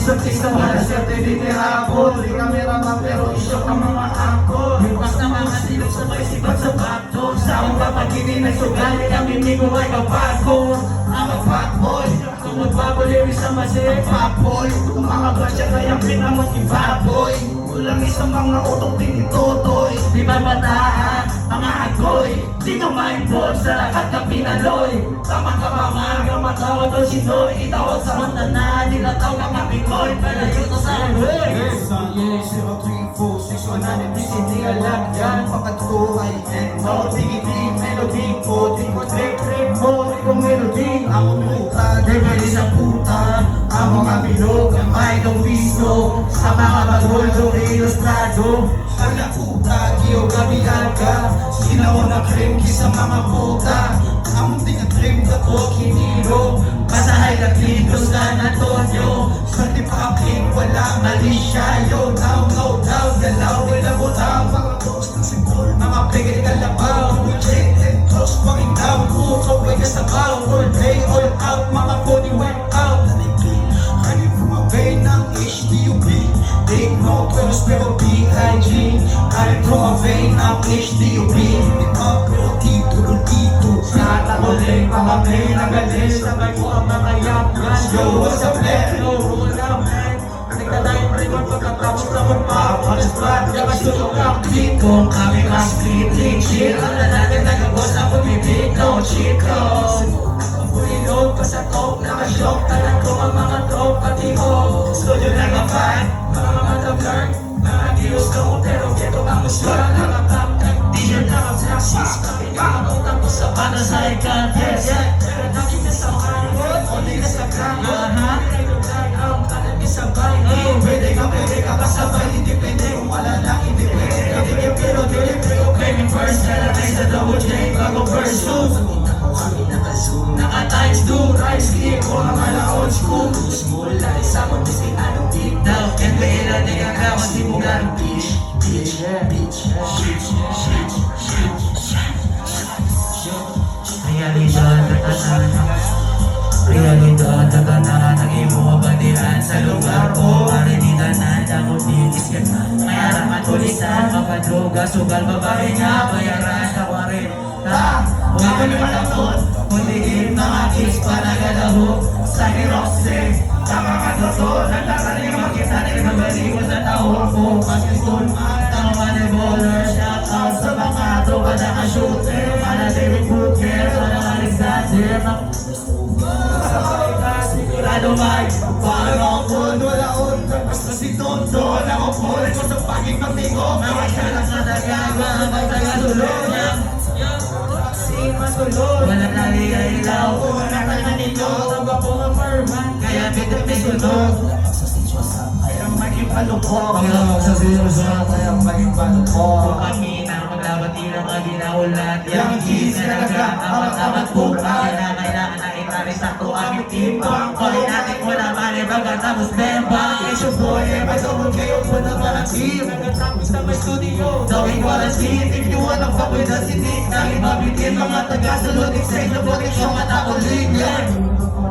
Isa't isa wala siyerte di nirapon. Di kameraman pero isyo ang mga aktor. Bukas na mga silog sa may sipat sa bakto. Sa akong kapaginin ay sugali ang mimigo ay kapagko. Ang kapagboy, kung magbabaliw sa masirip pakboy. Kung mga basya kayang pinamot ibaboy. Kulang isang mga utok din itotoy. Di ba bataan, mga agoy. Di ka ma-involve sa lahat ng pinaloy. Tamang kapamagang matawag o sinoy. Itawag sa mata na nilatawag ang apikoy. Palayo to sa agoy. Yes, 0346 Hindi alam yan. Pakatko ay No, tigit-tig, melody ko. Di ko trip mo, di ko melody. Ako puta, Di pwede sa puta. Ang mga bilog, ang may ng piso. Sa mga magulong ilustrado. Kala puta, geografi ka. Sinaw na kremki sa mga puta. Among tinga trim ka to kinilo. Pasahay na klinos na Antonio. Pati pa ang king, wala malisya. Yo, down, no down, galaw, wala mo down. Mga toast ng simbol, mga pegay kalabaw. Check and toast, fucking down. Puto, way ka sa baw. All day, all out, mga body went out. Nanikli, kaya kumabay ng HDUB. Take no pills, pero B.I.G. Kaya kumabay ng HDUB. Hindi pa, pero titulo dito. Natakuling mga may nagaling. Sabay ko ang mga yapgan. Yo, what's up, man? No rule na man. Nagtatayin pa rin ang pagkatapos na magpapalispat. Yakas tulog ang beat kung kami mas street chill. Ang lalaki nagagos na bumibig. No cheat code. Pulilog pa sa top. Nakashock talang ko ang mga top. Pati mo. Studio na kapan. Mga tablang. Mga Diyos ka mo pero keto ang musura. Nakatap. T-shirt na kapsasis. Kapinakakutang ko sa banda sa ikan. Yes, yeah. Pero nakita sa karot. Only na sa kama. Pwede ka kasabay, hindi pwede kung wala lang, hindi pwede. Pero Baby first, lalagay sa double J bago first move. Naka-times do, rice clip ko ang mga old school. Small life sa mga bisinanong deep down. And may ilan di ka kamas di mo ganong bitch. Realidad na tanan ang imo kabadihan sa lugar ko. Marinitanan, dako tinis ka na. Mayarang matulisan, mapadroga, sugal babae niya, bayaran sa warin. Huwag ko lumalakot, kundigin mga kids pa nagalaho. Sa ni Roxy, sa mga toto, nagtataling makita nila mabaligo sa tao ko. Paskison, ang mga baller, shout out sa mga tropa na ka-shooter. Para David Booker, sa mga Alexander, sigurado may parang kung wala undan. Basta si Tonto, nakupulit ko sa paging pagtingo. Mawag ka lang sa dagaga, magtagatulog niya. Si Matulog, wala naligaw. Wala ka na nito, taba po ang farman. Kaya bitin sunog. Kayang maging palukok. sa seryoso, kayang maging palukok. Kung kami na maglabati ng mga ginaulat. Yang kiss na nag-amat-amat po. Kailangan na italis ako aming timbang. Kali natin wala malibagan tapos bembang. It's your boy, pasabog kayo po na parang team. Nagkatapos na may studio, gawing quarantine. If you wanna fuck with us, hindi namin mabitin. Mga taga-sunod, excited na botik siyang at ako linya.